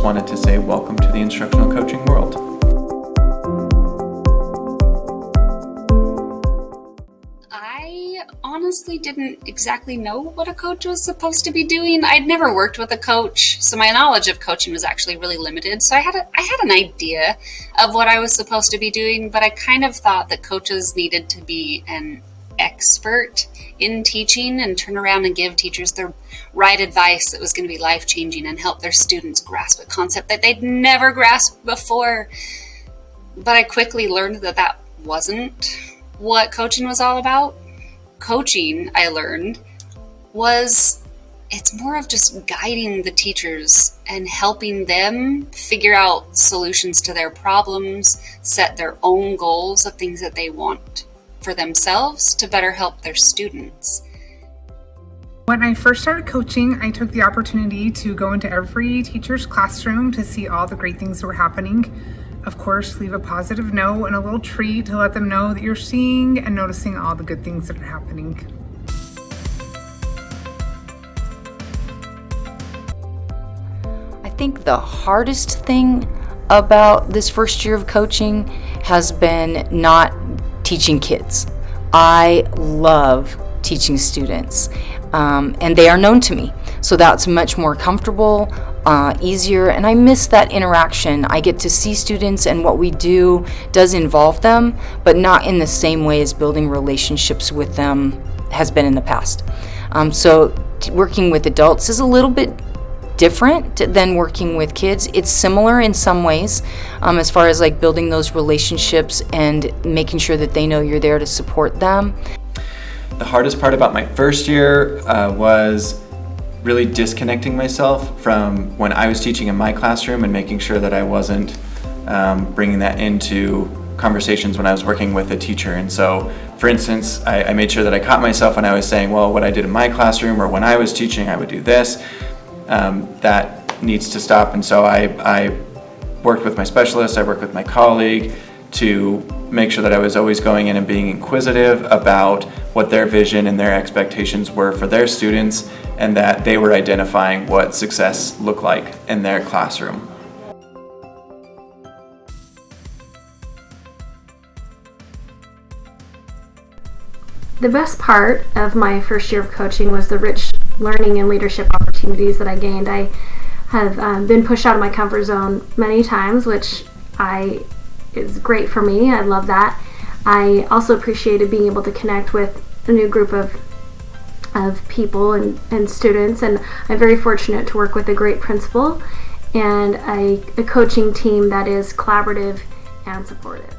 just wanted to say welcome to the instructional coaching world. I honestly didn't exactly know what a coach was supposed to be doing. I'd never worked with a coach, so my knowledge of coaching was actually really limited. So I had an idea of what I was supposed to be doing, but I kind of thought that coaches needed to be an expert in teaching and turn around and give teachers the right advice that was going to be life-changing and help their students grasp a concept that they'd never grasped before. But I quickly learned that that wasn't what coaching was all about. Coaching, I learned, it's more of just guiding the teachers and helping them figure out solutions to their problems, set their own goals of things that they want for themselves to better help their students. When I first started coaching, I took the opportunity to go into every teacher's classroom to see all the great things that were happening. Of course, leave a positive note and a little treat to let them know that you're seeing and noticing all the good things that are happening. I think the hardest thing about this first year of coaching has been not teaching kids. I love teaching students, and they are known to me, so that's much more comfortable, easier, and I miss that interaction. I get to see students, and what we do does involve them, but not in the same way as building relationships with them has been in the past. So working with adults is a little bit different than working with kids. It's similar in some ways, as far as like building those relationships and making sure that they know you're there to support them. The hardest part about my first year was really disconnecting myself from when I was teaching in my classroom and making sure that I wasn't bringing that into conversations when I was working with a teacher. And so, for instance, I made sure that I caught myself when I was saying, well, what I did in my classroom or when I was teaching, I would do this. That needs to stop. And so I worked with my specialist, I worked with my colleague to make sure that I was always going in and being inquisitive about what their vision and their expectations were for their students, and that they were identifying what success looked like in their classroom. The best part of my first year of coaching was the rich learning and leadership opportunities that I gained. I have been pushed out of my comfort zone many times, which is great for me. I love that. I also appreciated being able to connect with a new group of people and students, and I'm very fortunate to work with a great principal and a coaching team that is collaborative and supportive.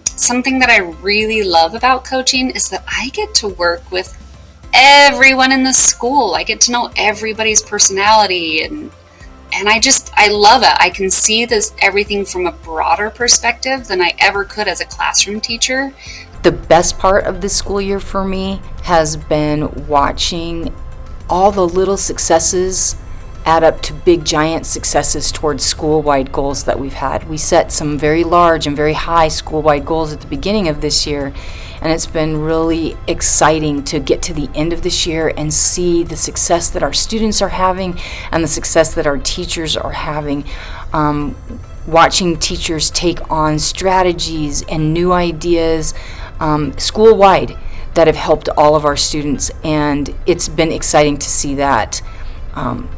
Something that I really love about coaching is that I get to work with everyone in the school. I get to know everybody's personality, and I love it. I can see everything from a broader perspective than I ever could as a classroom teacher. The best part of this school year for me has been watching all the little successes add up to big giant successes towards school-wide goals that we've had. We set some very large and very high school-wide goals at the beginning of this year, and it's been really exciting to get to the end of this year and see the success that our students are having and the success that our teachers are having. Watching teachers take on strategies and new ideas school-wide that have helped all of our students, and it's been exciting to see that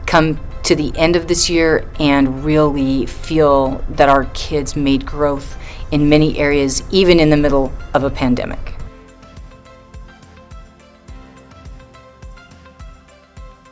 come to the end of this year and really feel that our kids made growth in many areas, even in the middle of a pandemic.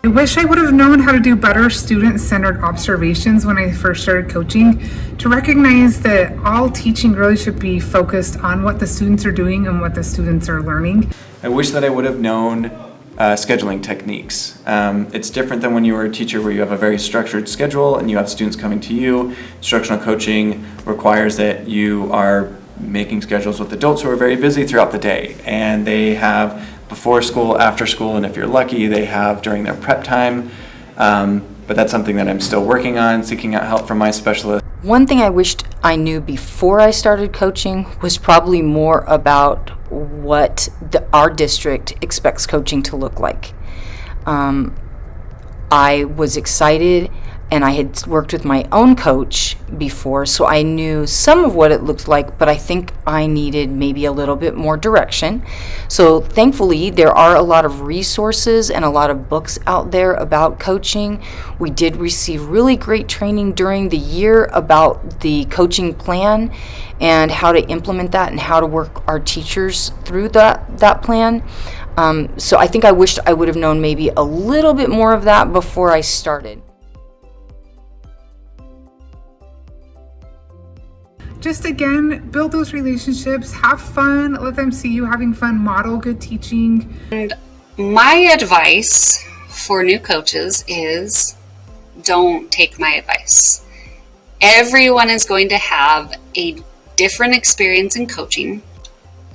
I wish I would have known how to do better student-centered observations when I first started coaching, to recognize that all teaching really should be focused on what the students are doing and what the students are learning. I wish that I would have known scheduling techniques. It's different than when you were a teacher where you have a very structured schedule and you have students coming to you. Instructional coaching requires that you are making schedules with adults who are very busy throughout the day, and they have before school, after school, and if you're lucky, they have during their prep time. But that's something that I'm still working on, seeking out help from my specialist. One thing I wished I knew before I started coaching was probably more about what our district expects coaching to look like. I was excited and I had worked with my own coach before, so I knew some of what it looked like, but I think I needed maybe a little bit more direction. So thankfully, there are a lot of resources and a lot of books out there about coaching. We did receive really great training during the year about the coaching plan and how to implement that and how to work our teachers through that plan. So I think I wished I would have known maybe a little bit more of that before I started. Just again, build those relationships, have fun, let them see you having fun, model good teaching. And my advice for new coaches is don't take my advice. Everyone is going to have a different experience in coaching.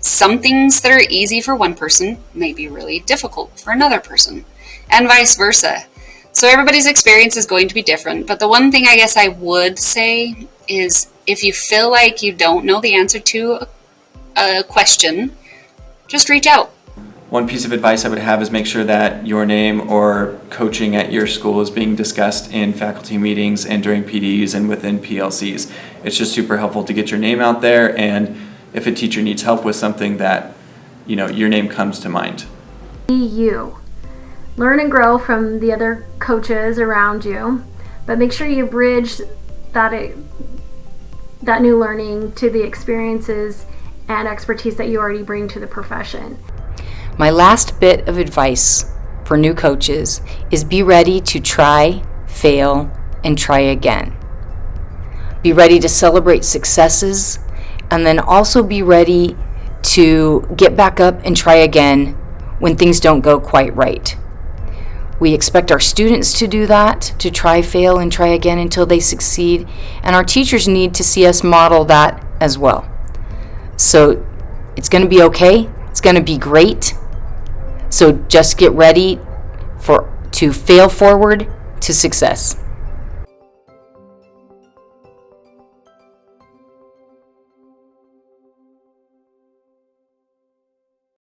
Some things that are easy for one person may be really difficult for another person, and vice versa. So everybody's experience is going to be different, but the one thing I guess I would say is if you feel like you don't know the answer to a question, just reach out. One piece of advice I would have is make sure that your name or coaching at your school is being discussed in faculty meetings and during PDs and within PLCs. It's just super helpful to get your name out there, and if a teacher needs help with something, that your name comes to mind. Be you. Learn and grow from the other coaches around you, but make sure you bridge that new learning to the experiences and expertise that you already bring to the profession. My last bit of advice for new coaches is be ready to try, fail, and try again. Be ready to celebrate successes, and then also be ready to get back up and try again when things don't go quite right. We expect our students to do that, to try, fail, and try again until they succeed, and our teachers need to see us model that as well. So it's going to be okay. It's going to be great. So just get ready to fail forward to success.